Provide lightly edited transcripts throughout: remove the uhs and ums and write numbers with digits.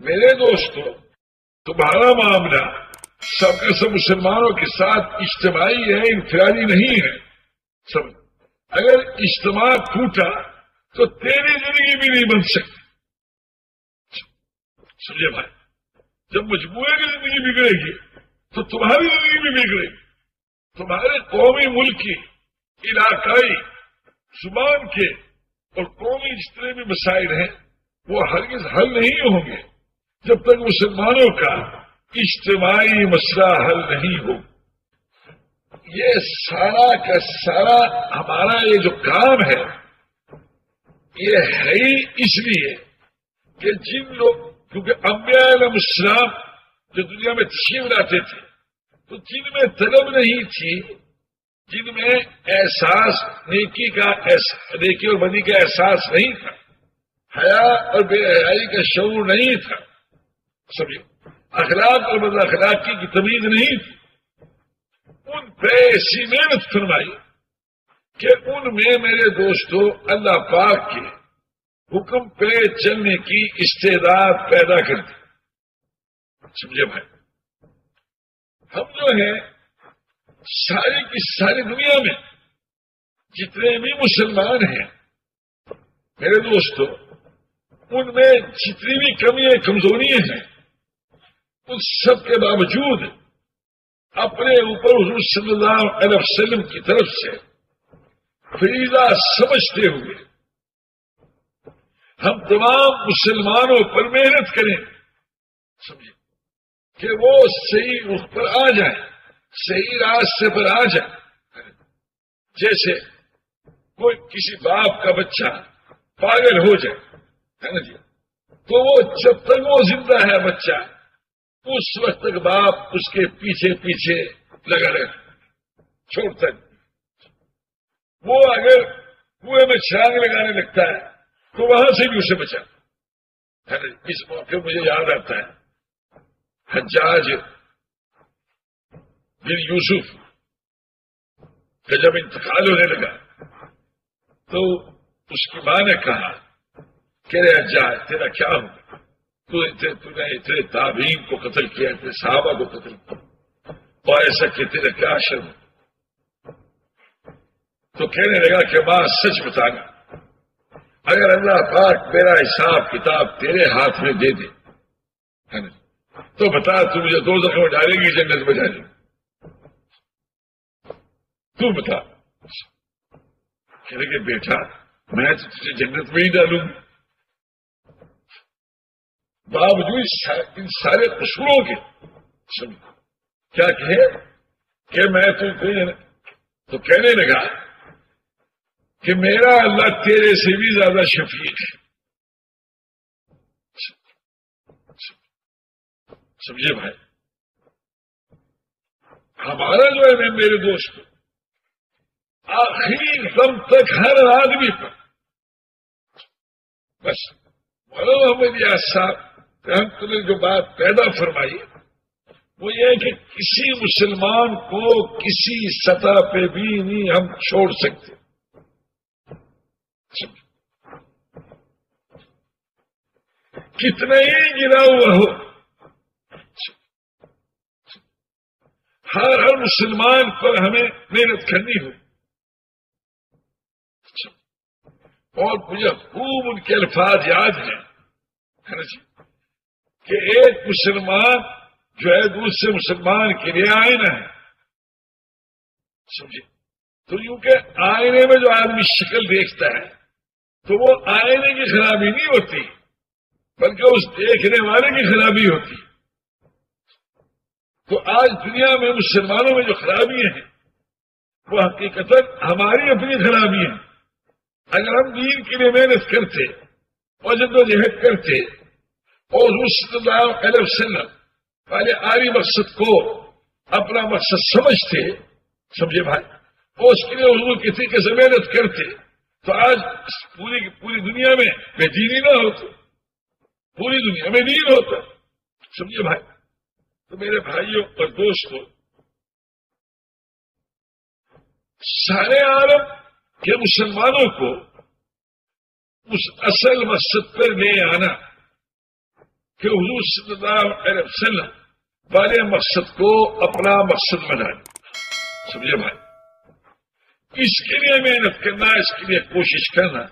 میرے دوستو، تمہارا معاملہ سب کے سب مسلمانوں کے ساتھ اجتماعی ہے، انفرادی نہیں ہے. سب اگر اجتماع ٹوٹا تو تیری زندگی بھی نہیں بن سکتی. سمجھے بھائی؟ جب مجموعے کی زندگی بگڑے گی تو تمہاری زندگی بھی بگڑے گی. تمہارے قومی، ملکی، علاقائی، زبان کے اور قومی جتنے بھی مسائل ہیں وہ ہرگز حل نہیں ہوں گے جب تک مسلمانوں کا اجتماعی مسئلہ حل نہیں ہو. یہ سارا کا سارا ہمارا یہ جو کام ہے یہ ہے ہی اس لیے کہ جن لوگ، کیونکہ انبیاء علیہ السلام جو دنیا میں تشریف لاتے تھے تو جن میں طلب نہیں تھی، جن میں احساس نیکی اور بدی کا احساس نہیں تھا، حیا اور بے حیائی کا شعور نہیں تھا، سمجھے، اخلاق اور بد اخلاقی کی تمیز نہیں تھی، ان پہ ایسی محنت فرمائی کہ ان میں میرے دوستو اللہ پاک کے حکم پہ چلنے کی استعداد پیدا کر دی. سمجھے بھائی؟ ہم جو ہیں ساری کی ساری دنیا میں جتنے بھی مسلمان ہیں میرے دوستو، ان میں جتنی بھی کمیاں کمزوریاں ہیں ان سب کے باوجود اپنے اوپر حضور صلی اللہ علیہ وسلم کی طرف سے فریضہ سمجھتے ہوئے ہم تمام مسلمانوں پر محنت کریں، سمجھے، کہ وہ صحیح رخ پر آ جائیں، صحیح راستے پر آ جائیں. جیسے کوئی کسی باپ کا بچہ پاگل ہو جائے ہے نا جی، تو وہ جب تک وہ زندہ ہے بچہ اس وقت تک باپ اس کے پیچھے پیچھے لگا رہے، چھوڑتا نہیں. وہ اگر کنویں میں چھلانگ لگانے لگتا ہے تو وہاں سے بھی اسے بچا ہے نا. اس موقع مجھے یاد آتا ہے حجاج بن یوسف کا جب انتقال ہونے لگا تو اس کی ماں نے کہا کہ رے حجاج تیرا کیا ہوگا، تو نے اتنے تابعین کو قتل کیا، اتنے صحابہ کو قتل کیا، اور ایسا کہ تیرا کیا شرم. تو کہنے لگا کہ ماں سچ بتانا، اگر اللہ پاک میرا حساب کتاب تیرے ہاتھ میں دے دے تو بتا تو مجھے دوزخ میں ڈالے گی جنت میں ڈالے گی؟ تو بتا. کہنے کہ بیٹا میں تو تجھے جنت میں ہی ڈالوں گی. باوجود ان سارے قصوروں کے کیا کہے کہ میں تو کہنے لگا کہ میرا اللہ تیرے سے بھی زیادہ شفیق ہے. سمجھے بھائی؟ ہمارا جو ہے میرے دوست آخری دم تک ہر آدمی پر بس مولانا محمد یاس صاحب رحمت نے جو بات پیدا فرمائی وہ یہ ہے کہ کسی مسلمان کو کسی سطح پہ بھی نہیں ہم چھوڑ سکتے. کتنا ہی گرا ہوا ہو، ہر مسلمان پر ہمیں محنت کرنی ہو. اور مجھے خوب ان کے الفاظ یاد ہیں ہے نا جی، کہ ایک مسلمان جو ہے دوسرے مسلمان کے لیے آئینہ ہے. سمجھے؟ تو یوں کہ آئینے میں جو آدمی شکل دیکھتا ہے تو وہ آئینے کی خرابی نہیں ہوتی بلکہ اس دیکھنے والے کی خرابی ہوتی. تو آج دنیا میں مسلمانوں میں جو خرابیاں ہیں وہ حقیقت ہماری اپنی خرابی ہیں. اگر ہم دین کے لیے محنت کرتے اور جدوجہد کرتے اور صلی اللہ علیہ وسلم والے آری مقصد کو اپنا مقصد سمجھتے، سمجھے بھائی، اور اس کے لیے حضور کی طریقے سے محنت کرتے تو آج پوری دنیا میں بے دینی نہ ہوتی، پوری دنیا میں دین ہوتا. سمجھے بھائی؟ تو میرے بھائیوں اور دوستوں، سارے عالم کے مسلمانوں کو اس اصل مقصد پر لے آنا کہ حضور صلی اللہ علیہ وسلم والے مقصد کو اپنا مقصد بنانا. سمجھے بھائی؟ اس کے لیے محنت کرنا، اس کے لیے کوشش کرنا.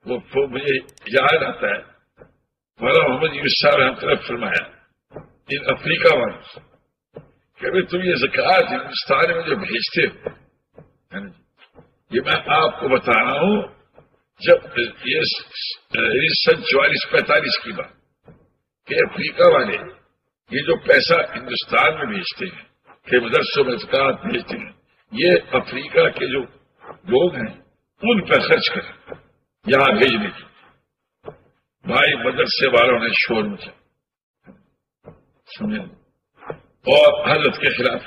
وہ مجھے یاد آتا ہے مولانا محمد یونس صاحب رحمۃ اللہ فرمایا ان افریقہ والوں سے کہ بھائی تم یہ زکوٰۃ ہندوستان میں جو بھیجتے ہو، یہ میں آپ کو بتا رہا ہوں جب یہ 44-45 کی بات کہ افریقہ والے یہ جو پیسہ ہندوستان میں بھیجتے ہیں کہ مدرسوں میں زکوٰۃ بھیجتے ہیں، یہ افریقہ کے جو لوگ ہیں ان پہ خرچ کریں یہاں بھیجنے کی. بھائی مدرسے والوں نے شور مچا، سمجھے، اور حضرت کے خلاف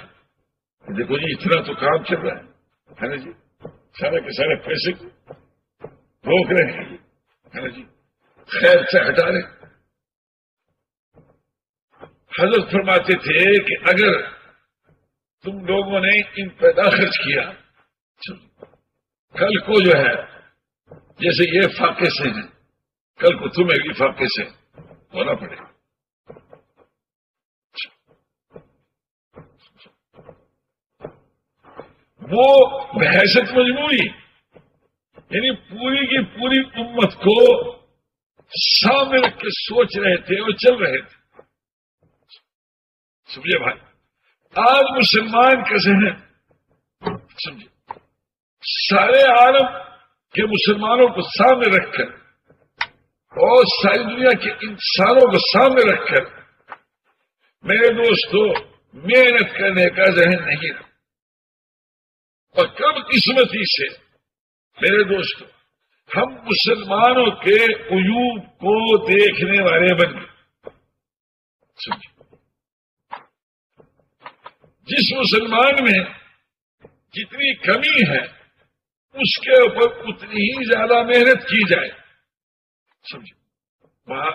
دیکھو جی اتنا تو کام چل رہا ہے نا جی، سارے کے سارے پیسے روک رہے ہیں ہے نا جی، خیر سے ہٹا رہے. حضرت فرماتے تھے کہ اگر تم لوگوں نے ان پیدا خرچ کیا، کل کو جو ہے جیسے یہ فاقے سے ہیں، کل کو تمہیں بھی فاقے سے ہونا پڑے گا. وہ بحثت مجموعی یعنی پوری کی پوری امت کو سامنے رکھ کے سوچ رہے تھے اور چل رہے تھے. سمجھے بھائی؟ آج مسلمان کا ذہن سمجھے سارے عالم کے مسلمانوں کو سامنے رکھ کر اور ساری دنیا کے انسانوں کو سامنے رکھ کر میرے دوستو محنت کرنے کا ذہن نہیں رہا. اور کم قسمتی سے میرے دوستو ہم مسلمانوں کے عیوب کو دیکھنے والے بن گئے. سمجھے جس مسلمان میں جتنی کمی ہے اس کے اوپر اتنی ہی زیادہ محنت کی جائے. سمجھے وہاں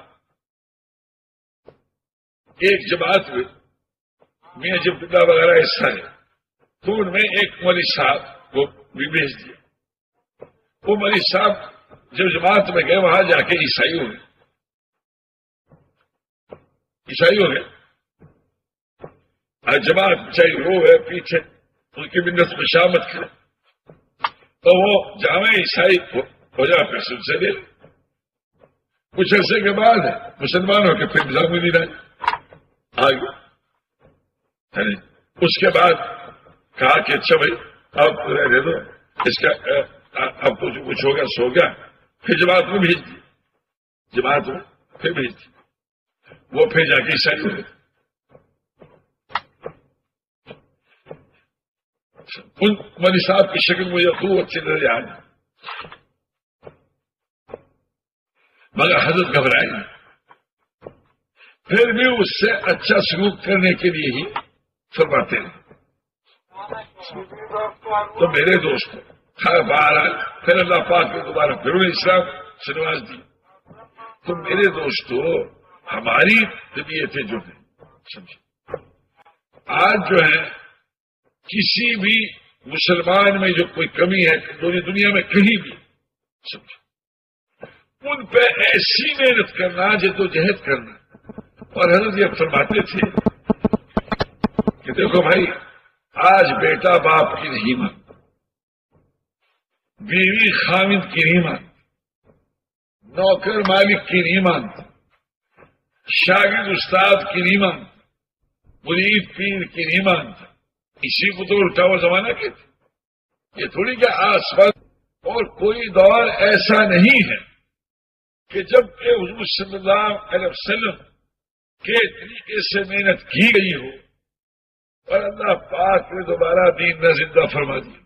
ایک جماعت میں میں جب بلا وغیرہ حصہ ہے تو ان میں ایک مولوی صاحب کو بھی بھیج دیا. وہ مولوی صاحب جب جماعت میں گئے وہاں جا کے عیسائی ہو گئے. جماعت چاہیے وہ ہے پیچھے ان کی منت میں شامت کرے تو وہ جامع عیسائی ہو جا پھر سن سے دے. کچھ عرصے کے بعد مسلمان ہو کے پھر نظام الدین آگے. اس کے بعد کہا کہ اچھا بھائی اب رہنے دو اس کا اب تو جو کچھ ہوگا سو گیا. پھر جماعت میں بھیج دی، جماعت میں پھر بھیج دی. وہ پھر جا کے عیسائی ہو گئے. ان مولوی صاحب کی شکل مجھے خوب اچھی نظر آئی مگر حضرت گھبرائے نہیں. پھر بھی اس سے اچھا سلوک کرنے کے لیے ہی فرماتے ہیں. تو میرے دوست بہرحال پھر اللہ پاک نے دوبارہ پھر اسلام سے نواز دی. تو میرے دوستو ہماری طبیعتیں جو ہیں سمجھے آج جو ہے کسی بھی مسلمان میں جو کوئی کمی ہے دنیا میں کہیں بھی سمجھے ان پہ ایسی محنت کرنا جدوجہد کرنا. اور حضرت یہ فرماتے تھے کہ دیکھو بھائی آج بیٹا باپ کی نہیں مانتا، بیوی خامد کی نہیں مانتی، نوکر مالک کی نہیں مانتا، شاگرد استاد کی نہیں مانتا، مرید پیر کی نہیں مانتا. اسی کو تو الٹا ہوا زمانہ کہتے. یہ تھوڑی کہ آس پاس اور کوئی دور ایسا نہیں ہے کہ جب کہ حضور صلی اللہ علیہ وسلم کے طریقے سے محنت کی گئی ہو اور اللہ پاک نے دوبارہ دین نہ زندہ فرما دیا.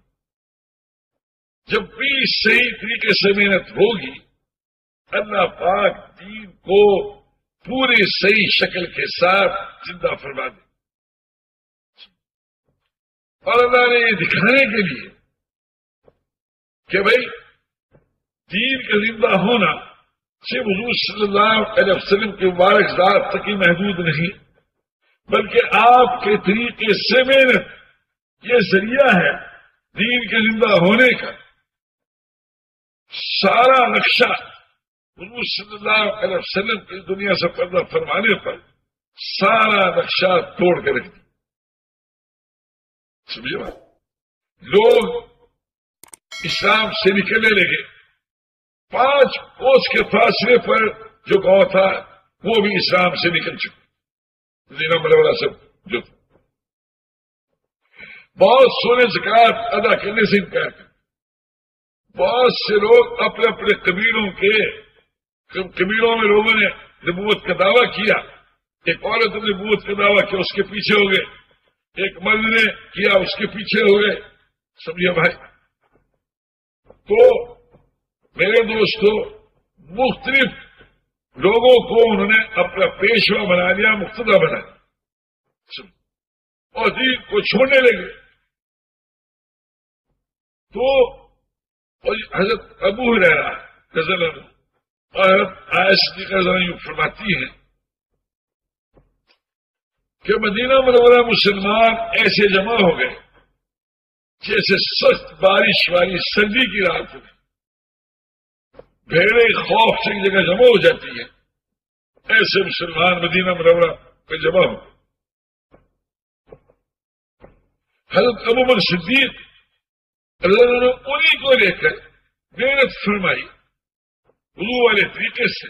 جب بھی صحیح طریقے سے محنت ہوگی اللہ پاک دین کو پوری صحیح شکل کے ساتھ زندہ فرما دے. اور اللہ نے یہ دکھانے کے لیے کہ بھائی دین کا زندہ ہونا صرف حضور صلی اللہ علیہ وسلم کے مبارک ذات تک ہی محدود نہیں بلکہ آپ کے طریقے سے محنت یہ ذریعہ ہے دین کے زندہ ہونے کا. سارا نقشہ حضور صلی اللہ علیہ وسلم کی دنیا سے پردہ فرمانے پر سارا نقشہ توڑ کے رکھ دیا. سمجھے بات؟ لوگ اسلام سے نکلنے لگے. 5 کوس کے فاصلے پر جو گاؤں تھا وہ بھی اسلام سے نکل چکا. مدینہ منورہ سے جو تھا بہت سونے زکات ادا کرنے سے انکار کر. بہت سے لوگ اپنے اپنے قبیلوں میں لوگوں نے نبوت کا دعویٰ کیا. ایک عورت نے نبوت کا دعویٰ کیا، اس کے پیچھے ہو گئے. ایک مرد نے کیا، اس کے پیچھے ہو گئے. سمجھے بھائی؟ تو میرے دوستوں، مختلف لوگوں کو انہوں نے اپنا پیشوا بنا لیا، مقتدا بنا لیا اور دین کو چھوڑنے لگے. تو حضرت ابو ہریرہ رضی اللہ عنہ اور حضرت عائشہ رضی اللہ عنہ فرماتی ہیں کہ مدینہ منورہ مسلمان ایسے جمع ہو گئے جیسے سخت بارش والی سردی کی رات میں بھیڑیں خوف سے ایک جگہ جمع ہو جاتی ہیں. ایسے مسلمان مدینہ منورہ پہ جمع ہو. حضرت ابو بکر صدیق رضی اللہ عنہ انہیں کو لے کر محنت فرمائی وضو والے طریقے سے.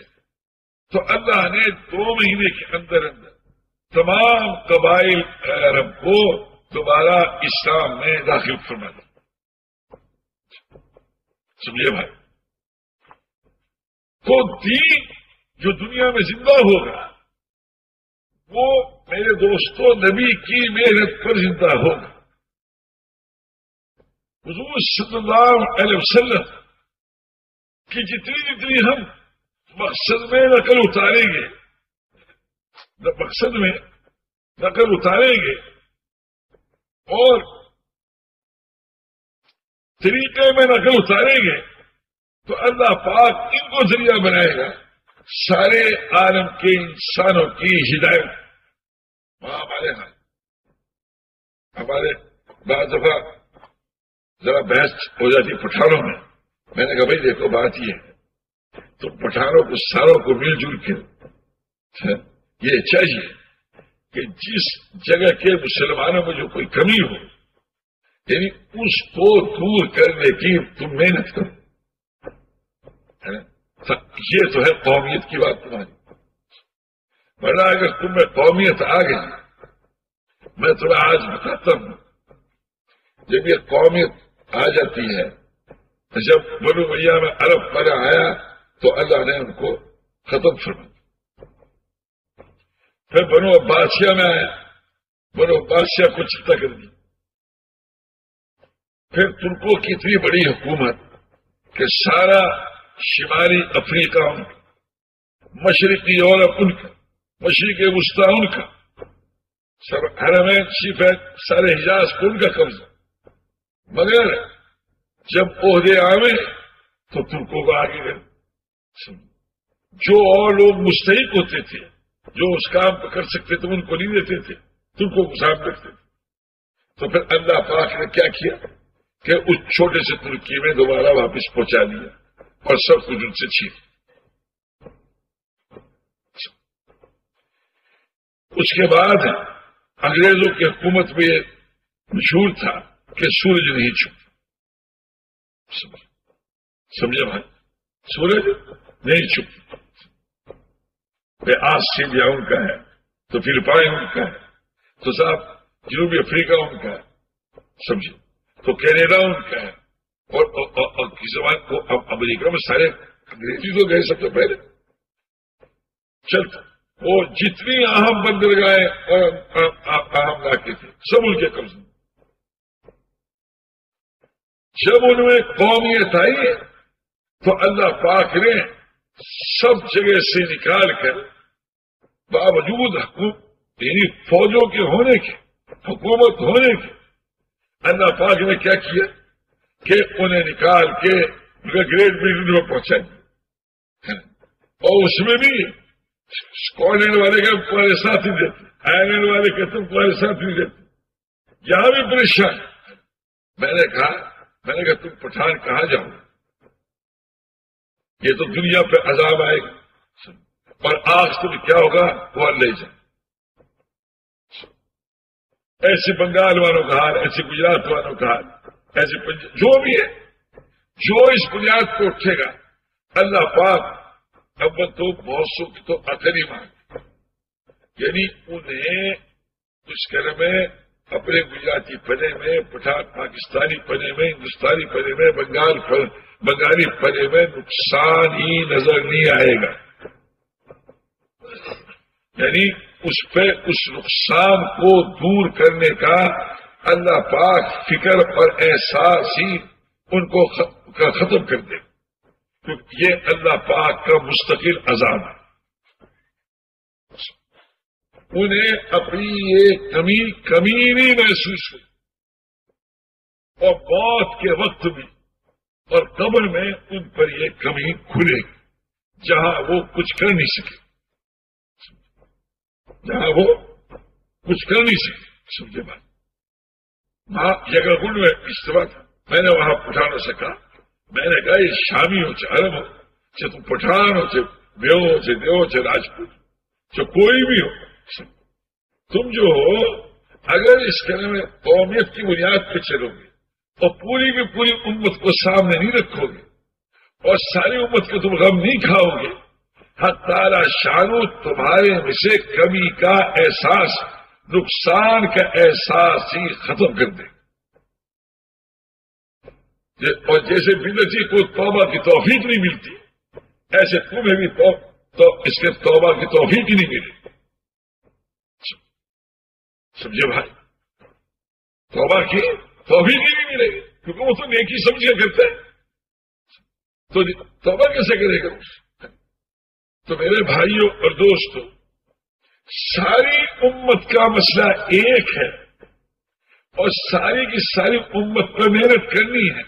تو اللہ نے 2 مہینے کے اندر تمام قبائل عرب کو دوبارہ اسلام میں داخل فرما دیا. سمجھے بھائی؟ تو دین جو دنیا میں زندہ ہوگا وہ میرے دوستوں نبی کی محنت پر زندہ ہوگا. حضور صلی اللہ علیہ وسلم کی جتنی ہم مقصد میں نقل اتاریں گے اور طریقے میں نقل اتاریں گے تو اللہ پاک ان کو ذریعہ بنائے گا سارے عالم کے انسانوں کی ہدایت. ہمارے بعض دفعہ ذرا بحث ہو جاتی پٹھانوں میں. میں نے کہا بھائی دیکھو بات یہ ہے تو پٹھانوں کو ساروں کو مل جل کے یہ چاہیے کہ جس جگہ کے مسلمانوں میں جو کوئی کمی ہو یعنی اس کو دور کرنے کی تم محنت کرو. یہ تو ہے قومیت کی بات تمہاری. ورنہ اگر تم میں قومیت آ گئی، میں تمہیں آج بتاتا ہوں، جب یہ قومیت آ جاتی ہے، جب بنو امیہ میں عرب پناہ آیا تو اللہ نے ان کو ختم فرما. پھر بنو عباسیہ میں آیا، بنو عباسیہ کو چپتا کر دی. پھر ترکوں کی اتنی بڑی حکومت کہ سارا شمالی افریقہ ان کا، مشرقی یورپ ان کا، مشرقی وسطی ان کا، سب حرمین شریف ہے، سارے حجاز کو ان کا قبضہ. مگر جب عہدے آوے تو ترکوں کو آگے گئے. جو اور لوگ مستحق ہوتے تھے، جو اس کام کو کر سکتے تھے، ان کو نہیں دیتے تھے، ترکوں کو سامنے رکھتے تھے. تو پھر اللہ پاک نے کیا کیا کہ اس چھوٹے سے ترکی میں دوبارہ واپس پہنچا دیا اور سب کچھ ان سے چھین. اس کے بعد انگریزوں کی حکومت میں یہ مشہور تھا کہ سورج نہیں چھپتا. سمجھے بھائی؟ سورج نہیں چھپتا. آسٹریلیا ان کا ہے، تو فلپائن ان کا ہے، تو صاحب جنوبی افریقہ ان کا ہے، سمجھے، تو کینیڈا ان کا ہے، اور کس زمان کو امریکہ میں سارے انگریزی تو گئے سب سے پہلے. چلتا وہ جتنی اہم بندرگاہیں اور اہم علاقے تھے سب ان کے قبضے. جب ان میں قومیت آئی تو اللہ پاک نے سب جگہ سے نکال کر باوجود یعنی فوجوں کے ہونے کے، حکومت ہونے کے، اللہ پاک نے کیا کیا کہ انہیں نکال کے ان کا گریٹ بریٹن میں پہنچا دیا. اور اس میں بھی اسکاٹ والے کا تمہارے ساتھ نہیں دیتے، آئرلینڈ والے کا تم تمہارے ساتھ نہیں دیتے. یہاں بھی پریشان. میں نے کہا تم پٹھان کہاں جاؤ؟ یہ تو دنیا پہ عذاب آئے گا، اور آخرت میں کیا ہوگا وہ لے جائے. ایسے بنگال والوں کا حال، ایسے گجرات والوں کا حال، ایسے جو بھی ہے، جو اس بنیاد پہ اٹھے گا اللہ پاک اول تو بہت سو تو عقل ہی مانگے، یعنی انہیں اس کرم میں اپنے گجراتی پنے میں، پٹھان پاکستانی پنے میں، ہندوستانی پنے میں، بنگالی پنے میں نقصان ہی نظر نہیں آئے گا. یعنی اس پہ اس نقصان کو دور کرنے کا اللہ پاک فکر اور احساس ہی ان کو ختم کر دے، کیونکہ یہ اللہ پاک کا مستقل عذاب ہے. انہیں اپنی یہ کمی نہیں محسوس ہوئی، اور موت کے وقت بھی اور قبر میں ان پر یہ کمی کھلے گی جہاں وہ کچھ کر نہیں سکے، جہاں وہ کچھ کر نہیں سکے. سمجھے بات؟ وہاں جگہ گنڈ میں اجتماع تھا، میں نے وہاں پٹھانوں سے کہا، میں نے کہا یہ شامی ہو چاہے عرب ہو، چاہے تم پٹھان ہو، چاہے بیو ہو، چاہے دیو ہو، چاہے راجپوت، چاہے کوئی بھی ہو، تم جو ہو اگر اس کرنے میں قومیت کی بنیاد پہ چلو گے اور پوری کی پوری امت کو سامنے نہیں رکھو گے اور ساری امت کو تم غم نہیں کھاؤ گے، حق تعالی شانو تمہارے میں سے کمی کا احساس، نقصان کا احساس ہی ختم کر دے. اور جیسے بدعتی کو توبہ کی توفیق نہیں ملتی، ایسے تمہیں بھی تو اس کے توبہ کی توفیق ہی نہیں ملی. سمجھے بھائی؟ توبہ کی توفیق ہی نہیں ملے گی، کیونکہ وہ تو نیکی سمجھے کرتے ہیں، تو توبہ کیسے کرے گا؟ تو میرے بھائیوں اور دوستوں، ساری امت کا مسئلہ ایک ہے اور ساری کی ساری امت پر محنت کرنی ہے.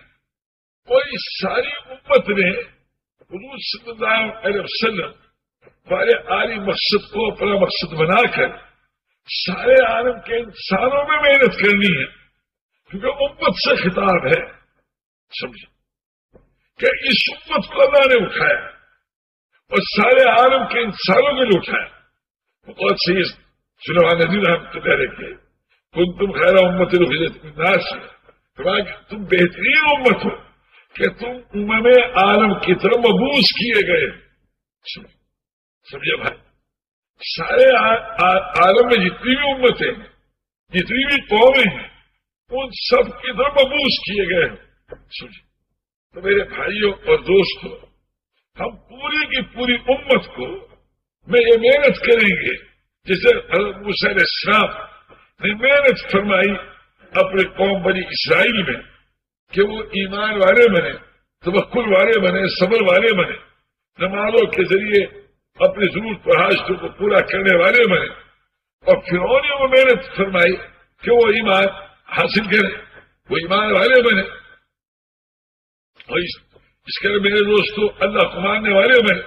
کوئی ساری امت نے حضور صلی اللہ علیہ وسلم والے عالی مقصد کو اپنا مقصد بنا کر سارے عالم کے انسانوں میں محنت کرنی ہے، کیونکہ امت سے خطاب ہے. سمجھے کہ اس امت کو اللہ نے اٹھایا اور سارے عالم کے انسانوں کے لیے اٹھایا. بہت سی سنوا ندی رحمۃ اللہ علیہ کے کنتم خیر امت اخرجت للناس، تم بہترین امت ہو کہ تم امم عالم کی طرف مبعوث کیے گئے. سمجھے بھائی؟ سارے عالم میں جتنی بھی امتیں ہیں، جتنی بھی قومیں ہیں، ان سب کی طرف مبعوث کیے گئے ہیں. سمجھے؟ تو میرے بھائیوں اور دوستوں، ہم پوری کی پوری امت کو میں یہ محنت کریں گے جیسے حضرت موسیٰ علیہ السلام نے محنت فرمائی اپنے قوم بنی اسرائیل میں کہ وہ ایمان والے بنے، توکل والے بنے، صبر والے بنے، نمازوں کے ذریعے اپنی ضرورت و حاجتوں کو پورا کرنے والے بنے. اور فرعون نے وہ محنت فرمائی کہ وہ ایمان حاصل کرے، وہ ایمان والے بنے. اور اس کے میرے دوستوں اللہ کو ماننے والے بنے،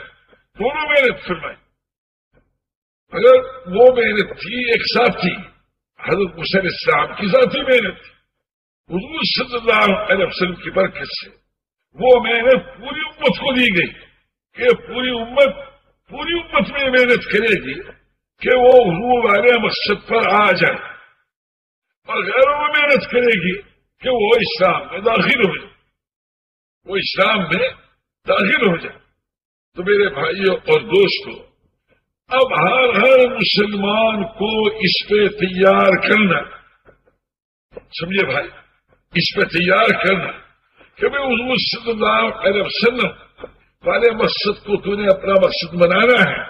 دونوں محنت فرمائی. اگر وہ محنت تھی ایک ساتھ تھی، حضرت موسیٰ علیہ السلام کی ذاتی محنت تھی، حضور صلی اللہ علیہ وسلم کی برکت سے وہ محنت پوری امت کو دی گئی کہ پوری امت میں محنت کرے گی کہ وہ حضور والے مقصد پر آ جائے، اور غیروں میں محنت کرے گی کہ وہ اسلام میں داخل ہو جائے، وہ اسلام میں داخل ہو جائے. تو میرے بھائیوں اور دوستوں، اب ہر مسلمان کو اس پہ تیار کرنا، سمجھے بھائی، اس پہ تیار کرنا کہ میں حضور صلی اللہ علیہ وسلم والے مقصد کو تو نے اپنا مقصد بنانا ہے،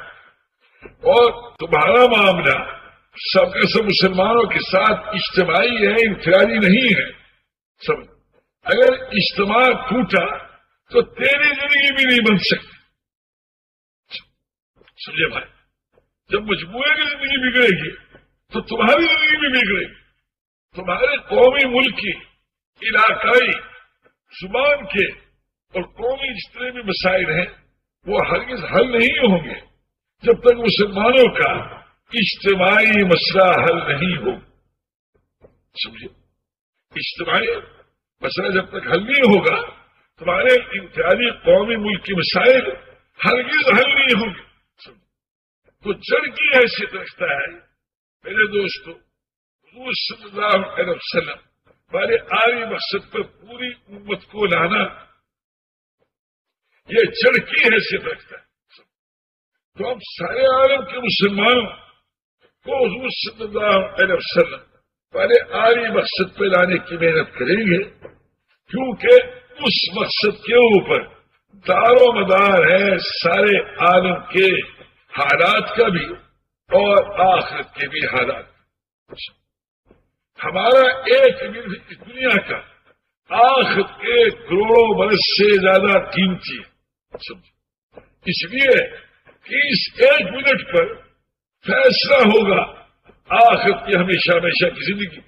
اور تمہارا معاملہ سب کے سب مسلمانوں کے ساتھ اجتماعی ہے، انفرادی نہیں ہے. سمجھ، اگر اجتماع ٹوٹا تو تیری زندگی بھی نہیں بن سکتی. سمجھے بھائی؟ جب مجموعے کی زندگی بگڑے گی تو تمہاری زندگی بھی بگڑے گی. تمہارے قومی، ملکی، علاقائی، زبان کے اور قومی جتنے بھی مسائل ہیں وہ ہرگز حل نہیں ہوں گے جب تک مسلمانوں کا اجتماعی مسئلہ حل نہیں ہو. سمجھے؟ اجتماعی مسئلہ جب تک حل نہیں ہوگا تمہارے امتیازی قومی ملک کے مسائل ہرگز حل نہیں ہوں گے. تو جڑ کی حیثیت رکھتا ہے میرے دوستو حضور صلی اللہ علیہ وسلم والے عالی مقصد پر پوری امت کو لانا، یہ جڑ کی حیثیت رکھتا ہے. تو ہم سارے عالم کے مسلمانوں کو حضور صلی اللہ علیہ وسلم والے عالی مقصد پہ لانے کی محنت کریں گے، کیونکہ اس مقصد کے اوپر دار و مدار ہے سارے عالم کے حالات کا بھی اور آخرت کے بھی حالات. ہمارا ایک منٹ اس دنیا کا آخرت کے کروڑوں برس سے زیادہ قیمتی ہے. اس لیے کہ اس ایک منٹ پر فیصلہ ہوگا آخرت کی ہمیشہ ہمیشہ کی زندگی.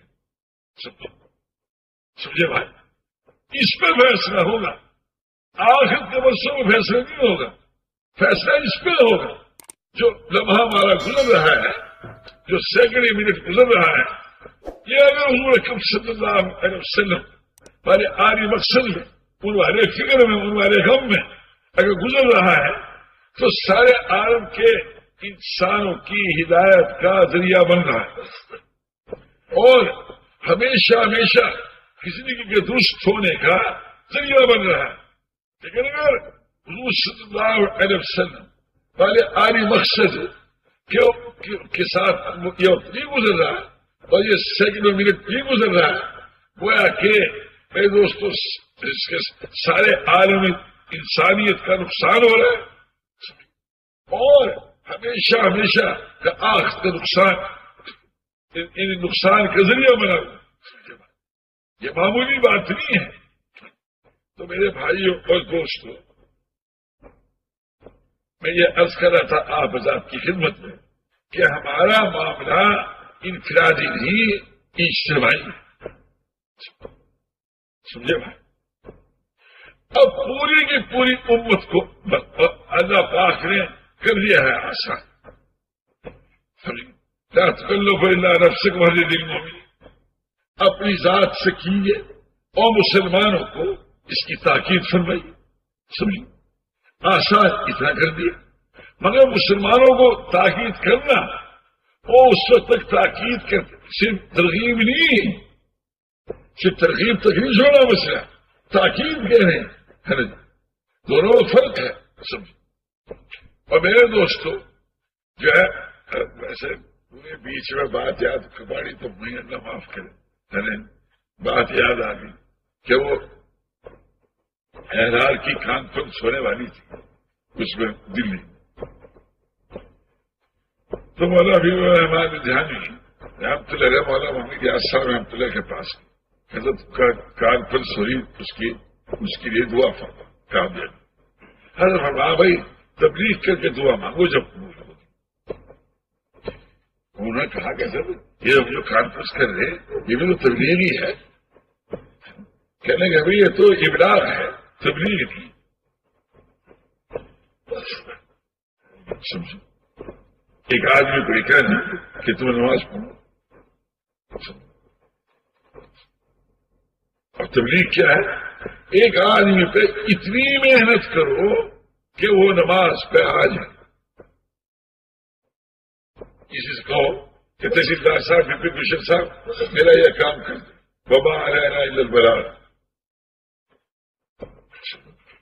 سمجھے بھائی، اس پر فیصلہ ہوگا. آخرت کے برسوں میں فیصلہ نہیں ہوگا، فیصلہ اس پہ ہوگا. جو لمحہ ہمارا گزر رہا ہے، جو سینکڑے منٹ گزر رہا ہے، یہ اگر حضور اکرم صلی اللہ علیہ وسلم والے عالی مقصد میں، ان والے فکر میں، ان والے غم میں اگر گزر رہا ہے تو سارے عالم کے انسانوں کی ہدایت کا ذریعہ بن رہا ہے اور ہمیشہ ہمیشہ زندگی کے درست ہونے کا ذریعہ بن رہا ہے. لیکن اگر حضور صلی اللہ علیہ وسلم والے عالی مقصد کے ساتھ یہ وقت نہیں گزر رہا اور یہ سینکڑوں منٹ نہیں گزر رہا ہے، گویا کہ میرے دوستوں اس کے سارے عالم انسانیت کا نقصان ہو رہا ہے اور ہمیشہ ہمیشہ کا آخر کا نقصان ان نقصان کا ذریعہ بنا ہوا. یہ معمولی بات نہیں ہے. تو میرے بھائیوں اور دوستوں، میں یہ عرض کر رہا تھا آپ حضرات کی خدمت میں کہ ہمارا معاملہ انفرادی نہیں، اجتماعی ہے. سمجھے بھائی؟ اب پوری کی پوری امت کو اللہ پاک نے کر دیا ہے آسان. لا تکلف الا نفسک وحدد المؤمنین، اپنی ذات سے کیجیے اور مسلمانوں کو اس کی تاکید فرمائی. سمجھے؟ آسان اتنا کر دیا، مگر مسلمانوں کو تاکید کرنا وہ اس وقت تک تاکید کر صرف ترغیب نہیں، صرف ترغیب تک نہیں چھوڑا مسئلہ، تاکید کہہ رہے ہیں، دونوں میں فرق ہے. سمجھ. اور میرے دوستوں جو ہے ویسے پورے بیچ میں بات یاد کباڑی تو نہیں، اللہ معاف کرے، بات یاد آ گئی کہ وہ احرار کی کانفرنس ہونے والی تھی اس میں دلی. تو مولا بھی ہمارے دھیان نہیں رحمت اللہ مولا محمد یاد صاحب رحمت اللہ کے پاس حضرت کانفرنس ہوئی، اس کے لیے دعا فرما کہا دیا. حضرت فرما بھائی تبلیغ کر کے دعا مانگو جب قبول ہوگی. انہوں نے کہا کہ سر یہ ہم جو کانفرنس کر رہے یہ بھی تو تبلیغ ہی ہے. کہنے کہ بھائی یہ تو ابلاغ ہے، تبلیغ کی. سمجھو ایک آدمی کو یہ کہنا کہ تم نماز پڑھو، اور تبلیغ کیا ہے؟ ایک آدمی پہ اتنی محنت کرو کہ وہ نماز پہ آ جائے. کسی سے کہو کہ تحصیلدار صاحب ڈپٹی کمشنر صاحب میرا یہ کام کر دیں، وما علینا الا البلاغ،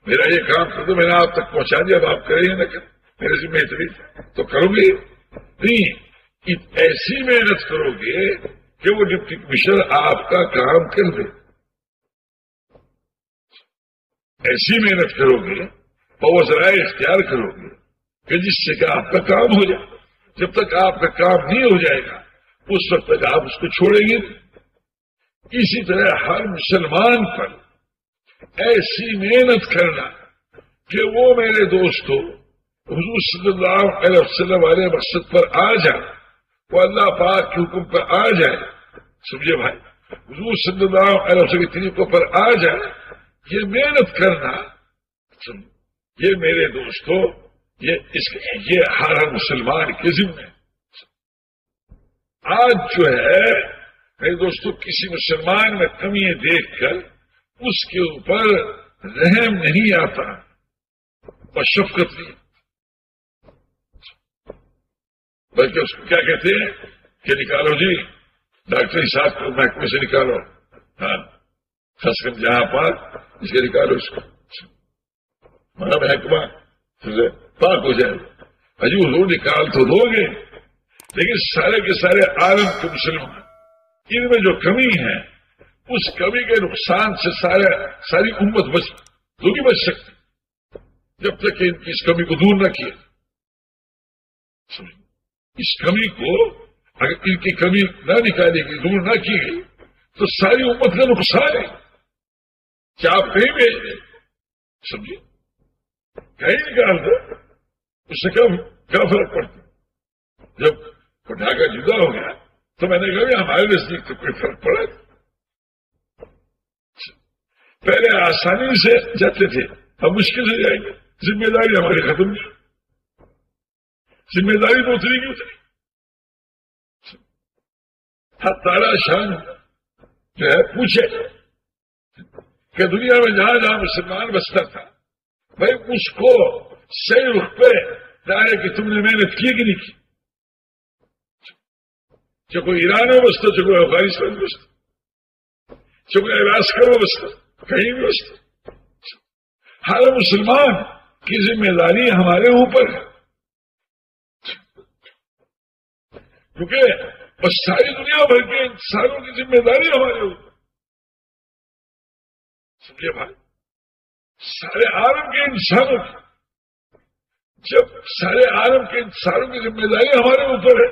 میرا یہ کام کر دو، میں نے آپ تک پہنچا دیا، اب آپ کریں یا نہ کریں میرے ذمہ تبلیغ تو کرو گے نہیں. ایسی محنت کرو گے کہ وہ ڈپٹی کمشنر آپ کا کام کر دے. ایسی محنت کرو گے اور وہ ذرائع اختیار کرو گے کہ جس سے کہ آپ کا کام ہو جائے. جب تک آپ کا کام نہیں ہو جائے گا اس وقت تک آپ اس کو چھوڑیں گے. اسی طرح ہر مسلمان پر ایسی محنت کرنا کہ وہ میرے دوستو حضور صلی اللہ علیہ وسلم والے مقصد پر آ جائے، وہ اللہ پاک کے حکم پر آ جائے. سمجھے بھائی؟ حضور صلی اللہ علیہ وسلم کے طریقوں پر آ جائے. یہ محنت کرنا یہ میرے دوستو یہ ہر مسلمان کے ذمہ ہے. آج جو ہے میرے دوستو کسی مسلمان میں کمی دیکھ کر اس کے اوپر رحم نہیں آتا اور شفقت نہیں، بلکہ اس کو کیا کہتے ہیں کہ نکالو جی ڈاکٹر صاحب کو محکمے سے نکالو، ہاں خاص کر جہاں پر اس کے نکالو، اس کو ہمارا محکمہ پاک ہو جائے، حضور وہ نکال تو دو گے، لیکن سارے کے سارے عالم کے مسلمان ان میں جو کمی ہے اس کمی کے نقصان سے ساری امت نہیں بچ سکتی جب تک کہ ان کی اس کمی کو دور نہ کیا۔ اس کمی کو اگر ان کی کمی نہ نکالی گئی، دور نہ کی گئی، تو ساری امت کا نقصان ہے۔ کیا آپ کہیں بھیج دیں، سمجھیے کہیں نکال دو، اس سے کیا فرق پڑتا؟ جب پٹاخہ جدا ہو گیا تو میں نے کہا ہمارے نزدیک تو کوئی فرق پڑا، پہلے آسانی سے جاتے تھے، اب مشکل سے جائیں گے، ذمہ داری ہماری ختم نہیں، ذمہ داری تو اتری کی اتری۔ ہر تارا شان جو ہے پوچھے کہ دنیا میں جہاں جہاں مسلمان بستا تھا بھائی اس کو صحیح رخ پہ لائے کہ تم نے محنت کی کہ نہیں کی، جو کوئی ایران میں بستا، جو کوئی افغانستان میں بستا، جو کوئی علاقہ میں بستا، کہیں بھی بستا، ہر مسلمان کی ذمہ داری ہمارے اوپر ہے، کیونکہ بس ساری دنیا بھر کے انسانوں کی ذمہ داری ہمارے اوپر، سمجھے بھائی، سارے عالم کے انسانوں کی، جب سارے عالم کے انسانوں کی ذمہ داری ہمارے اوپر ہے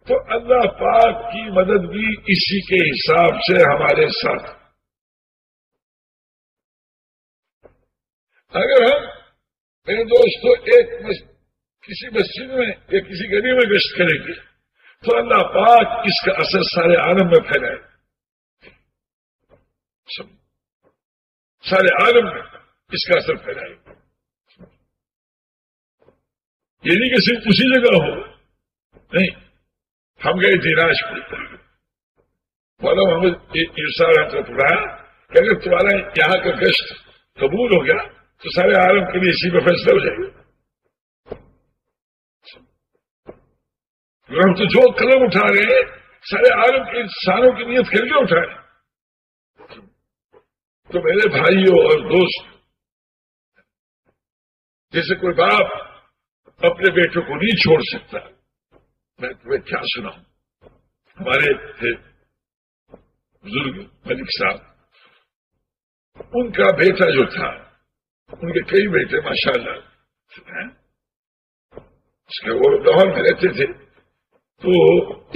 تو اللہ پاک کی مدد بھی اسی کے حساب سے ہمارے ساتھ۔ اگر ہم میرے دوستوں کسی مسجد میں یا کسی گلی میں گشت کریں گے تو اللہ پاک اس کا اثر سارے عالم میں پھیلائے، سارے عالم میں اس کا اثر پھیلائے، یہ نہیں کہ صرف اسی جگہ ہو، نہیں۔ ہم گئے تھے راجپور، مولانا محمد ارشاد نے پڑھایا کہ اگر تمہارا یہاں کا گشت قبول ہو گیا تو سارے عالم کے لیے اسی پہ فیصلہ ہو جائے گا۔ ہم تو جو قدم اٹھا رہے ہیں سارے عالم کے انسانوں کی نیت کر کے اٹھا رہے ہیں۔ تو میرے بھائیوں اور دوست، جیسے کوئی باپ اپنے بیٹوں کو نہیں چھوڑ سکتا، میں تمہیں کیا سناؤں، ہمارے تھے بزرگ ملک صاحب، ان کا بیٹا جو تھا، ان کے کئی بیٹے ماشاءاللہ، اس کے وہ لاہور میں رہتے تھے، تو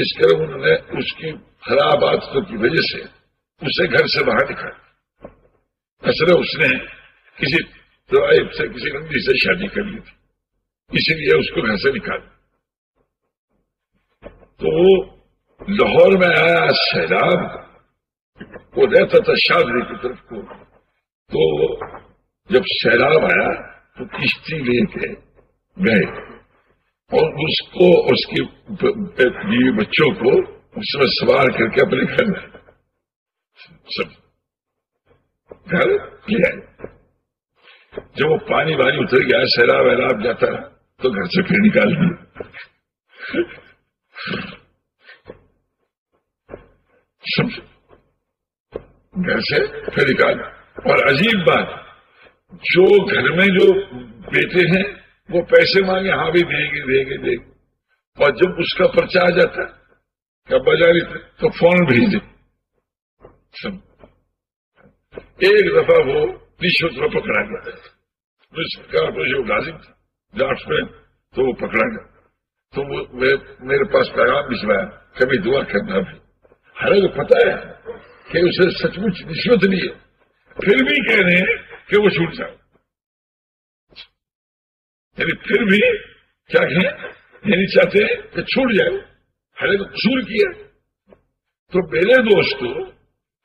اس کے انہوں نے اس کی خراب عادتوں کی وجہ سے اسے گھر سے باہر نکالا۔ اصل اس نے کسی طوائف سے کسی لندی سے شادی کر لی تھی، اسی لیے اس کو گھر سے نکالا۔ تو لاہور میں آیا سیلاب، وہ رہتا تھا شادری کی طرف کو، تو جب سیلاب آیا تو کشتی لے کے گئے اور اس کو اس کی بیوی بچوں کو اس میں سوار کر کے اپنے گھر میں سب گھر لے آئے۔ جب وہ پانی اتر گیا، سیلاب ویلاب جاتا رہا تو گھر سے پھر نکال دیا، گھر سے پھر نکال۔ اور عجیب بات، جو گھر میں جو بیٹے ہیں وہ پیسے مانگے، ہاں بھی دیں گے، اور جب اس کا پرچہ آ جاتا کیا بازاری تو فون بھیج دیں۔ ایک دفعہ وہ رشوت میں پکڑا گیا، جو لازم تھا ڈاکٹر میں، تو وہ پکڑا گیا، تو وہ میرے پاس پیغام بھجوایا کبھی دعا کرنا بھی، حالانکہ پتا ہے کہ اسے سچ مچ رشوت نہیں ہے، پھر بھی کہہ رہے ہیں کہ وہ چھوٹ جائے، یعنی پھر بھی کیا کہیں یہ نہیں چاہتے کہ چھوٹ جائے، حالانکہ قصور کیا۔ تو میرے دوستو،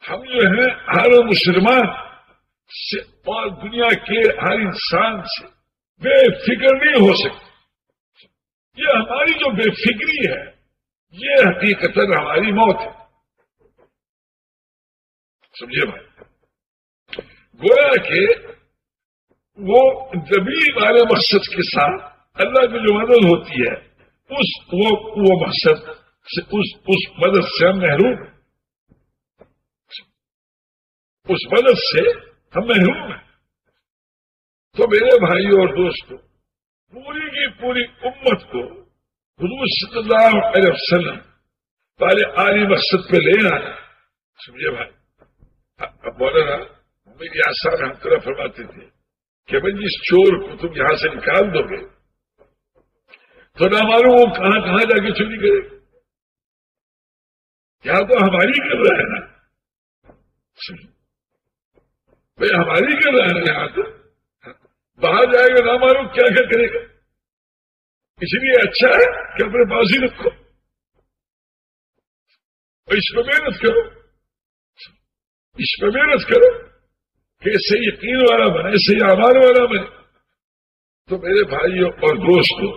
ہم جو ہے ہر مسلمان سے اور دنیا کے ہر انسان سے بے فکر نہیں ہو سکتے۔ یہ ہماری جو بے فکری ہے یہ حقیقت ہماری موت ہے، سمجھے بھائی۔ گویا کہ وہ نبی والے مقصد کے ساتھ اللہ کی جو مدد ہوتی ہے وہ مقصد سے اس مدد سے ہم محروم ہیں، اس مدد سے ہم محروم ہیں۔ تو میرے بھائیوں اور دوستوں، پوری کی پوری امت کو حضور صلی اللہ علیہ وسلم والے عالی مقصد پہ لے آنا، سمجھے بھائی؟ اب مولانا میری آسان ہم طرح فرماتے تھے کہ بھائی جس چور کو تم یہاں سے نکال دو گے تو نہ معلوم وہ کہاں کہاں جا کے چوری کرے گا۔ یہاں تو ہماری کر رہا ہے نا، بھائی ہماری کر رہا ہے نا، یہاں تو باہر جائے گا نہ معلوم کیا کیا کرے گا۔ اس لیے اچھا ہے کہ اپنے پاس ہی رکھو اور اس پہ محنت کرو، اس پہ محنت کرو کہ اس سے یقین والا بنے، اس سے اعمال والا بنے۔ تو میرے بھائیوں اور دوستوں،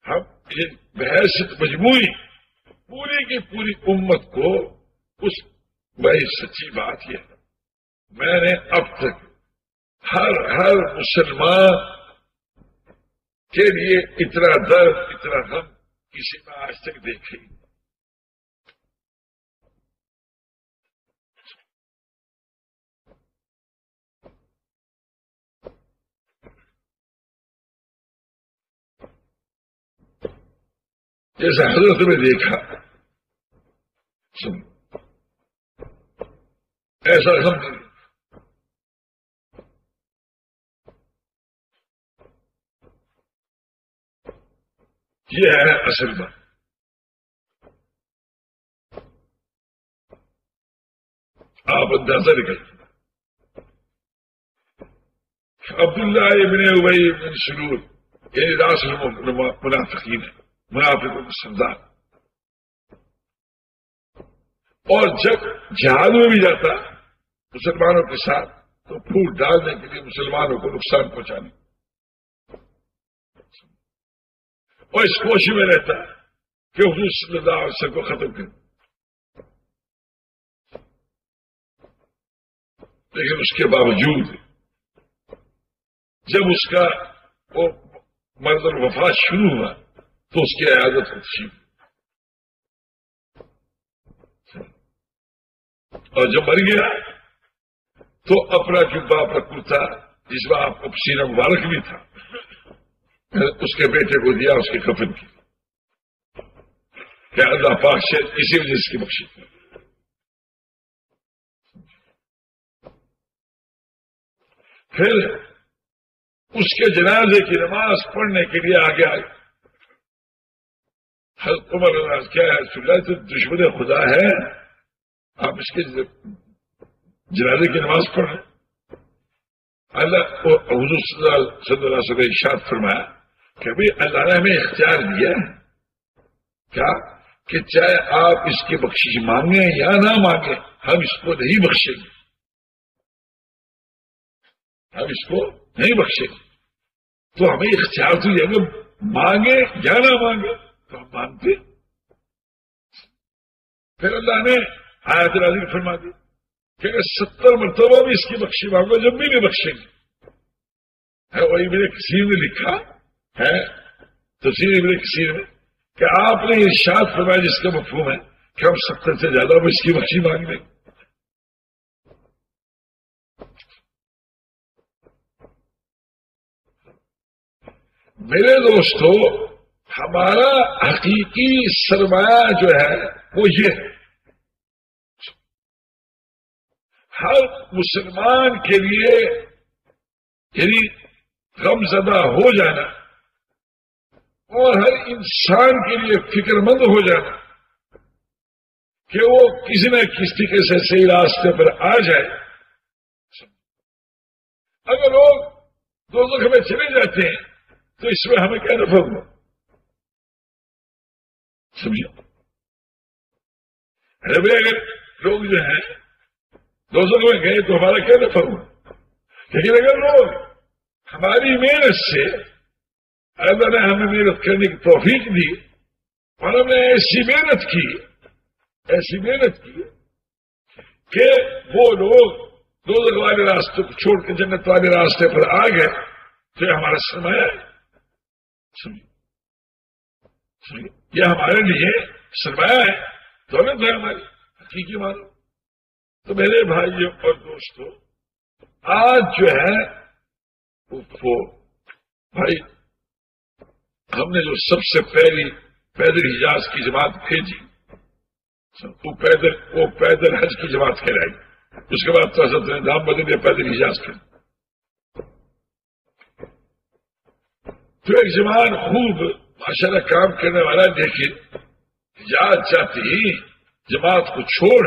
ہم یہ بحیثیت مجموعی پوری کی پوری امت کو اس بھائی سچی بات یہ ہے، میں نے اب تک ہر مسلمان کے لیے اتنا درد اتنا غم کسی میں آج تک دیکھے ہی نہیں۔ جیسے حضرت نے دیکھا، ایسا غم نہیں۔ یہ ہے اصل بات۔ آپ اندازہ نکلتے، عبداللہ ابن ابی بن سلول یعنی راس المنافقین ہے، منافقوں کے سردار، اور جب جہاد میں بھی جاتا مسلمانوں کے ساتھ تو پھوٹ ڈالنے کے لیے مسلمانوں کو نقصان پہنچانے، اور اس کوشش میں رہتا کہ حضور صلی اللہ علیہ وسلم کو ختم کرے، لیکن اس کے باوجود جب اس کا وہ مرض الوفات شروع ہوا تو اس کی عیادت ہوتی، اور جب مر گیا تو اپنا جبہ اپنا کرتا جس میں آپ کو پسینہ مبارک بھی تھا اس کے بیٹے کو دیا، اس کے کفن کی، کہ اللہ پاک سے اسی وجہ سے بخشی۔ پھر اس کے جنازے کی نماز پڑھنے کے لیے آگے آئے حضرت عمر رضی اللہ عنہ، کیا ہے سلح تو دشمن خدا ہے، آپ اس کے جنازے کی نماز پڑھ رہے ہیں؟ اللہ حضور صلی اللہ علیہ وسلم ارشاد فرمایا کہ بھائی اللہ نے ہمیں اختیار دیا ہے کیا کہ چاہے آپ اس کی بخشش مانگیں یا نہ مانگیں ہم اس کو نہیں بخشیں گے، ہم اس کو نہیں بخشیں گے۔ تو ہمیں اختیار تو یہ کہ مانگے یا نہ مانگے تو ہم مانتے۔ پھر اللہ نے آیت نازل فرما دی کہ اگر 70 مرتبہ بھی اس کی بخشی مانگو جب بھی نہیں بخشیں گے۔ وہی میرے کثیر نے لکھا ہے تفسیر ابن کثیر میں کہ آپ نے ارشاد فرمایا جس کا مفہوم ہے کہ ہم 70 سے زیادہ بھی اس کی بخشی مانگ لیں۔ میرے دوستو، ہمارا حقیقی سرمایہ جو ہے وہ یہ ہے، ہر مسلمان کے لیے یعنی غم زدہ ہو جانا اور ہر انسان کے لیے فکر مند ہو جانا کہ وہ کسی نہ کسی طریقے سے صحیح راستے پر آ جائے۔ اگر لوگ دوزخ میں چلے جاتے ہیں تو اس میں ہمیں کیا نفع ہوا؟ سمجھے؟ ابھی اگر لوگ جو ہیں دوزخ میں گئے تو ہمارا کیا نفع ہوا؟ لیکن اگر لوگ ہماری محنت سے اللہ نے ہمیں محنت کرنے کی توفیق دی اور ہم نے ایسی محنت کی کہ وہ لوگ دوزخ والے راستے کو چھوڑ کے جنت والے راستے پر آ گئے تو یہ ہمارا سرمایہ ہے. سمجھے یہ ہمارے لیے سرمایہ ہے، دولت ہے ہماری حقیقی مانو. تو میرے بھائیوں اور دوستوں، آج جو ہے وہ بھائی ہم نے جو سب سے پہلی پیدل حجاز کی جماعت بھیجی، وہ پیدل حج کی جماعت کہلائی. اس کے بعد تو حضرت نے نام بدل دیا پیدل حجاز کے. تو ایک جوان خوب ماشاءاللہ کام کرنے والا دیکھے حجاز چاہتی ہی جماعت کو چھوڑ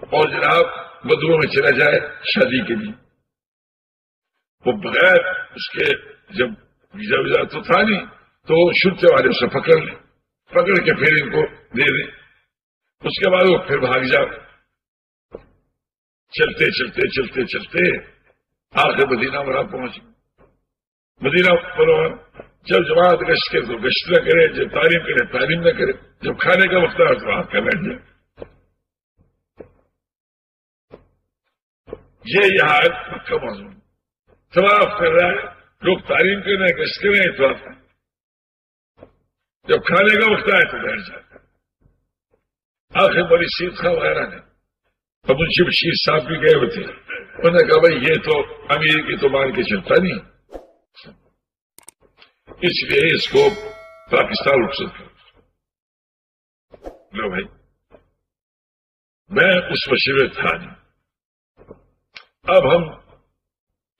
اور جناب بدروں میں چلا جائے شادی کے لیے. وہ بغیر اس کے جب ویزا ویزا تو تھا نہیں تو شرطے والے اسے پکڑ کے پھر ان کو دے دیں. اس کے بعد وہ پھر بھاگ جائے. چلتے چلتے چلتے چلتے آخر مدینہ مرا پہنچ گئے. مدینہ پر جب جماعت گشت کرے تو گشت نہ کرے، جب تعلیم کرے تعلیم نہ کرے، جب کھانے کا وقت آئے تو آپ کا بیٹھ جائے. یہ یہاں مکہ موضوع طواف کر رہا ہے، لوگ تعلیم کر رہے ہیں، گشت کر رہے ہیں، طواف کر جب کھانے کا وقت آئے تو بیٹھ جاتا. آخر بڑی سید خان وغیرہ نے اور منشی بشیر صاحب بھی گئے ہوئے تھے. انہوں نے کہا بھائی یہ تو امیر کی تو مان کے چلتا نہیں، اس لیے اس کو پاکستان رخصت کرو. لو بھائی میں اس مشورے تھا نہیں. اب ہم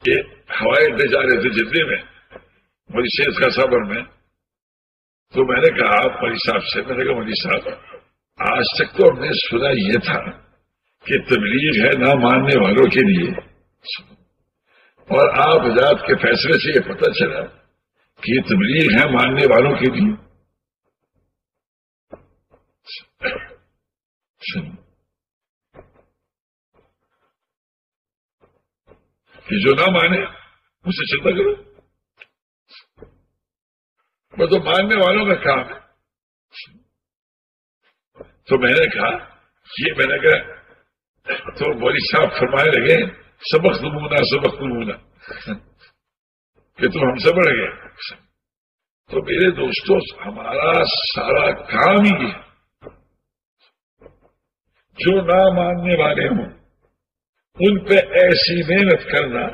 یہ ہوائی اڈے جا رہے تھے جدے میں مودی شیخ کا صبر میں. تو میں نے کہا مودی صاحب سے، میں نے کہا مودی صاحب آج تک تو ہم نے سنا یہ تھا کہ تبلیغ ہے نہ ماننے والوں کے لیے، اور آپ حضرات کے فیصلے سے یہ پتہ چلا کہ یہ تبلیغ ہے ماننے والوں کے لیے. کہ جو نہ مانے مجھ سے چلتا کرو، وہ تو ماننے والوں کا کام ہے. تو میں نے کہا یہ میں نے کہا تو مولوی صاحب فرمانے لگے سبق نمونہ کہ تم ہم سے بڑھ گئے. تو میرے دوستوں ہمارا سارا کام ہی ہے جو نہ ماننے والے ہوں ان پہ ایسی محنت کرنا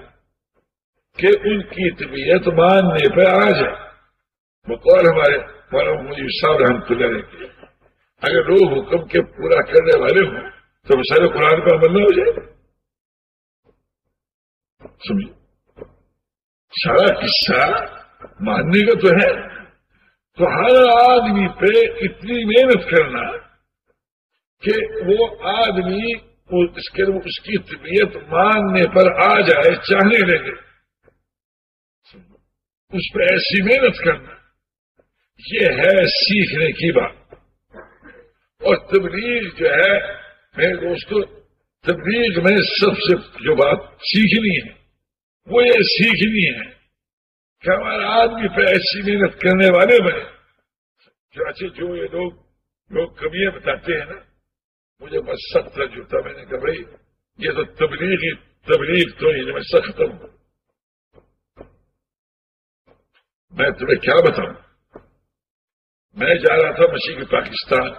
کہ ان کی طبیعت ماننے پہ آ جائے. بقول ہمارے مولوی صاحب رحمۃ اللہ علیہ اگر لوگ حکم کے پورا کرنے والے ہوں تو سارے قرآن پہ عمل نہ ہو جائے. سمجھے سارا قصہ ماننے کا تو ہے. تو ہر آدمی پہ اتنی محنت کرنا کہ وہ آدمی اس کی طبیعت ماننے پر آ جائے، چاہنے لگے، اس پہ ایسی محنت کرنا، یہ ہے سیکھنے کی بات. اور تبلیغ جو ہے میرے دوستوں، تبلیغ میں سب سے جو بات سیکھنی ہے وہ یہ سیکھنی ہے کہ ہمارا آدمی پہ ایسی محنت کرنے والے بنے. جو یہ لوگ کمیاں بتاتے ہیں نا، مجھے بس سخت جوتا. میں نے کہا بھائی یہ تو تبلیغ تو یہ میں سخت ہوں. میں تمہیں کیا بتاؤں، میں جا رہا تھا مشرقی پاکستان،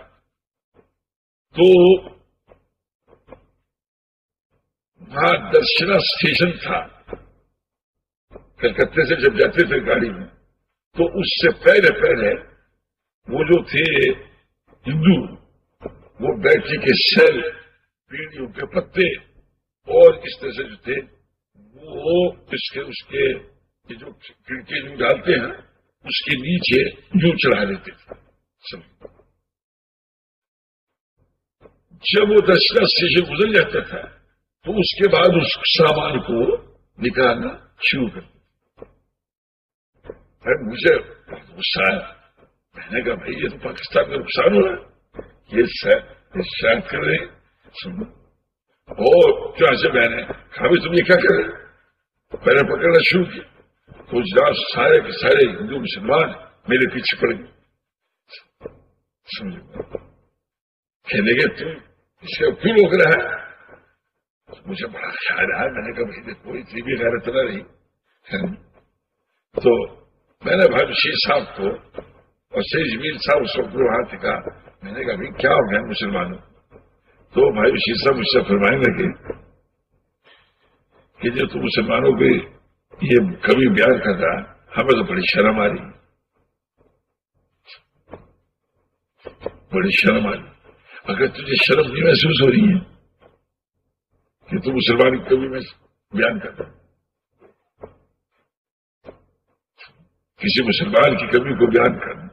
تو وہاں درشنا اسٹیشن تھا. کلکتے سے جب جاتے تھے گاڑی میں تو اس سے پہلے وہ جو تھے ہندو، وہ بیٹری کے سیل، پیڑیوں کے پتے اور اس طرح سے جو تھے وہ اس کے جو کھڑکی جو ڈالتے ہیں اس کے نیچے یوں چڑھا لیتے تھے. جب وہ درشنا اسٹیشن گزر جاتا تھا تو اس کے بعد اس سامان کو نکالنا شروع کر دیا. مجھے غصہ آیا. میں نے کہا بھائی یہ تو پاکستان کا نقصان ہو رہا ہے، یہ شاید کر رہے ہیں. سنو اور کیا سے میں نے کہا بھی تم یہ کیا کر رہے ہیں؟ میں نے پکڑنا شروع کیا تو جناب سارے کے سارے ہندو مسلمان میرے پیچھے پڑ گئے. سمجھو کہنے گے تم اس کو کیوں روک رہا ہے؟ مجھے بڑا خیال آیا، میں نے کہا بھائی دیکھو اتنی بھی غیرت نہ رہی. تو میں نے بھائی شیر صاحب کو اور سید جمیل صاحب اس وقت وہاں تھے، کہا میں نے کہا بھائی کیا ہو گیا مسلمانوں؟ تو بھائی شیر صاحب مجھ سے فرمانے لگے کہ جو تو مسلمانوں پہ یہ کبھی بیان کر رہا ہمیں تو بڑی شرم آ رہی، بڑی شرم آ رہی. اگر تجھے شرم نہیں محسوس ہو رہی ہے کہ تو مسلمان کی کبھی میں بیان کرتا کسی مسلمان کی کمی کو بیان کرنا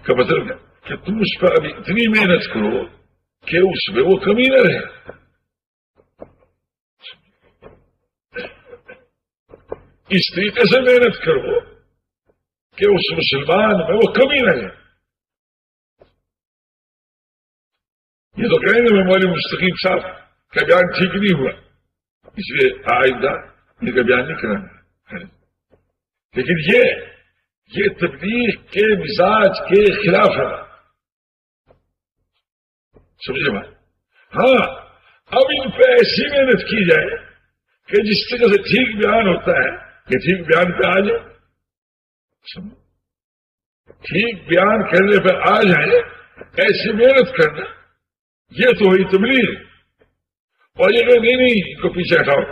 کا مطلب کیا کہ تم اس پر ابھی اتنی محنت کرو کہ اس میں وہ کمی نہ رہے. اس طریقے سے محنت کرو کہ اس مسلمان میں وہ کمی نہ رہے. یہ تو کہیں گے میں مولوی مستقیم صاحب کا بیان ٹھیک نہیں ہوا اس لیے آئندہ ان کا بیان نہیں کرانا. لیکن یہ تبلیغ کے مزاج کے خلاف ہے، سمجھے بھائی. ہاں اب ان پہ ایسی محنت کی جائے کہ جس طرح سے ٹھیک بیان ہوتا ہے کہ ٹھیک بیان پہ آ جائے، ٹھیک بیان کرنے پہ آ جائے. ایسی محنت کرنا یہ تو ہوئی تبلیغ. اور یہ کہ نہیں ان کو پیچھے ہٹاؤ،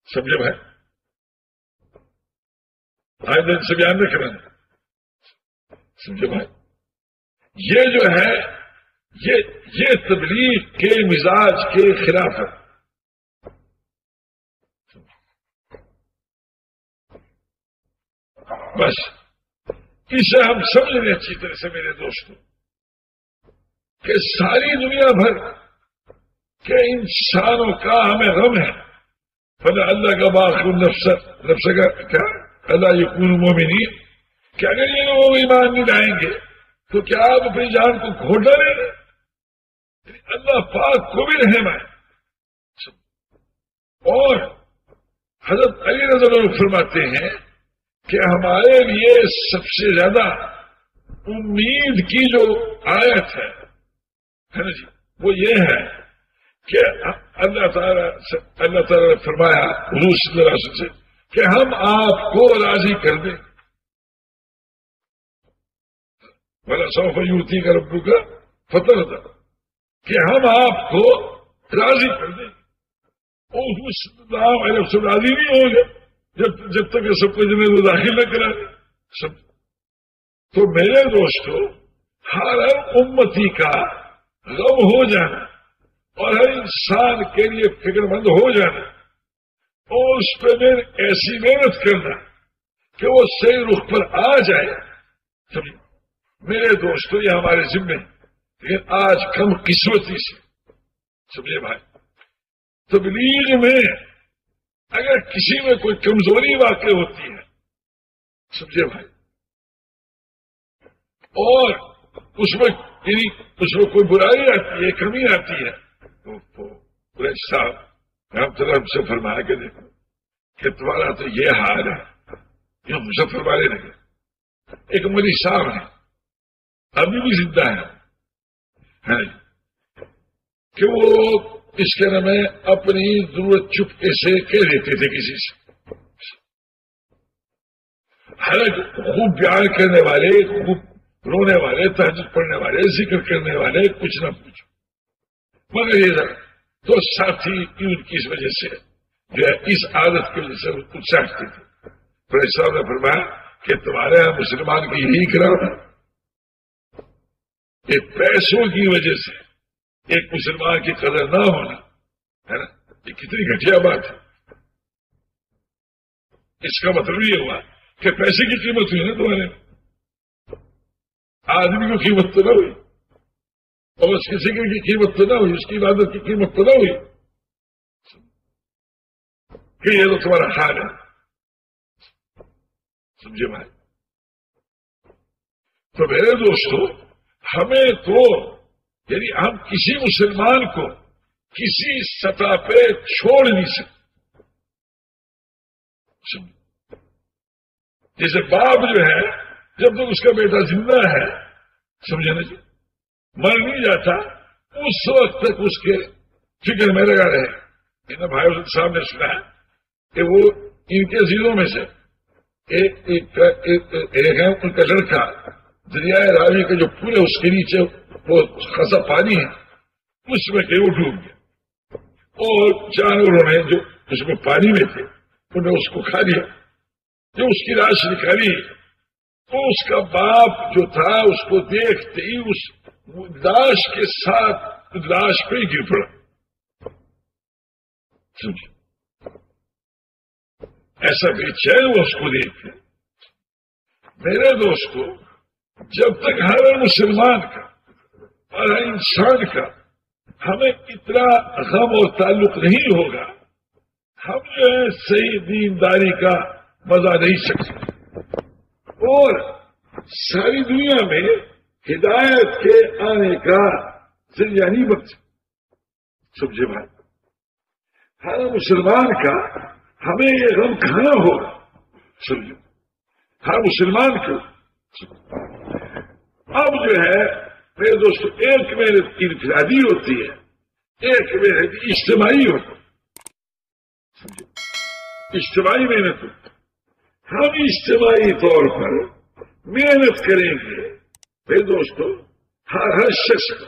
سمجھے بھائی. آئندہ ان سے بیان نہ کرنا، سمجھے بھائی. یہ جو ہے یہ تبلیغ کے مزاج کے خلاف ہے. بس اسے ہم سمجھ لیں اچھی طرح سے میرے دوستوں کہ ساری دنیا بھر کے انسانوں کا ہمیں غم ہے. فلا اللہ کا باخر نفس کا کیا اللہ یکون مومنین کہ اگر یہ لوگ ایمان نہیں لائیں گے تو کیا آپ اپنی جان کو کھو ڈالیں گے؟ اللہ پاک کو بھی رحم ہے. اور حضرت علی رضی اللہ عنہ فرماتے ہیں کہ ہمارے لیے سب سے زیادہ امید کی جو آیت ہے نا جی وہ یہ ہے کہ اللہ تعالیٰ نے فرمایا حضور صلی اللہ علیہ وسلم سے کہ ہم آپ کو راضی کر دیں. بلا سوف یوتی کا ربو کا فتح تھا کہ ہم آپ کو راضی کر دیں. اور اس نام عرب سے راضی نہیں ہوں گے جب تک یہ سب کو جنہیں وہ داخل نہ کرا سب. تو میرے دوستو ہر امتی کا غم ہو جانا اور ہر انسان کے لیے فکر مند ہو جانا اور اس پہ ایسی محنت کرنا کہ وہ صحیح رخ پر آ جائے. سمجھے میرے دوستو یہ ہمارے ذمے، لیکن آج کم قسمتی سے سمجھے بھائی تبلیغ میں اگر کسی میں کوئی کمزوری واقع ہوتی ہے سمجھے بھائی اور اس میں کوئی برائی آتی ہے کمی آتی ہے تو قریش صاحب رحمۃ اللہ ہم سے فرمایا کہ دیکھو کہ تمہارا تو یہ حال ہے. یہ مظفر والے لگے ایک مری صاحب ہے ابھی بھی زندہ ہے کہ وہ اس کے نام میں اپنی ضرورت چپکے سے کہہ دیتے تھے کسی سے. حالانکہ خوب بیان کرنے والے، خوب رونے والے، تہجد پڑھنے والے، ذکر کرنے والے، کچھ نہ کچھ، مگر یہ تو ساتھی ان کی اس وجہ سے جو ہے اس عادت کی وجہ سے کچھ چاہتے تھے. پھر صاحب نے فرمایا کہ تمہارے یہاں مسلمان کی یہی کرام ہے کہ پیسوں کی وجہ سے ایک مسلمان کی قدر نہ ہونا ہے نا، یہ کتنی گھٹیا بات ہے. اس کا مطلب یہ ہوا کہ پیسے کی قیمت ہوئی نا تمہارے، آدمی کی قیمت تو نہ ہوئی اور اس کے ذکر کی قیمت تو نہ ہوئی، اس کی عبادت کی قیمت تو نہ ہوئی کہ یہ تو تمہارا حال ہے. سمجھے بھائی. تو میرے دوستو ہمیں تو یعنی ہم کسی مسلمان کو کسی سطح پہ چھوڑ نہیں سکتے. جیسے باپ جو ہے جب تک اس کا بیٹا زندہ ہے سمجھے نا جی مر نہیں جاتا اس وقت تک اس کے فکر میں لگا رہے. ان بھائی صاحب نے سنا کہ وہ ان کے عزیزوں میں سے ایک ہے ان کا لڑکا دریائے راوی کا جو پل ہے اس کے نیچے وہ خاصا پانی ہے اس میں کہ وہ ڈوب گیا اور جانوروں نے جو اس میں پانی میں تھے انہوں نے اس کو کھا لیا. جو اس کی لاش نکالی تو اس کا باپ جو تھا اس کو دیکھتے ہی اس لاش کے ساتھ لاش پہ ہی گر پڑا. سمجھے ایسا بے چین وہ اس کو دیکھتے. میرے دوستو جب تک ہر مسلمان کا اور ہر انسان کا ہمیں اتنا غم اور تعلق نہیں ہوگا ہم جو ہے صحیح دینداری کا مزہ نہیں سکتے. اور ساری دنیا میں ہدایت کے آنے کا ذریعہ نہیں بن سکتا. سمجھے بھائی ہر مسلمان کا ہمیں یہ غم کھانا ہوگا. سمجھو ہر مسلمان کو اب جو ہے میرے دوستوں ایک محنت انفرادی ہوتی ہے ایک محنت اجتماعی ہوتی ہے. اجتماعی محنت ہوتی ہے. ہم اجتماعی طور پر محنت کریں گے میرے دوستوں ہر شخص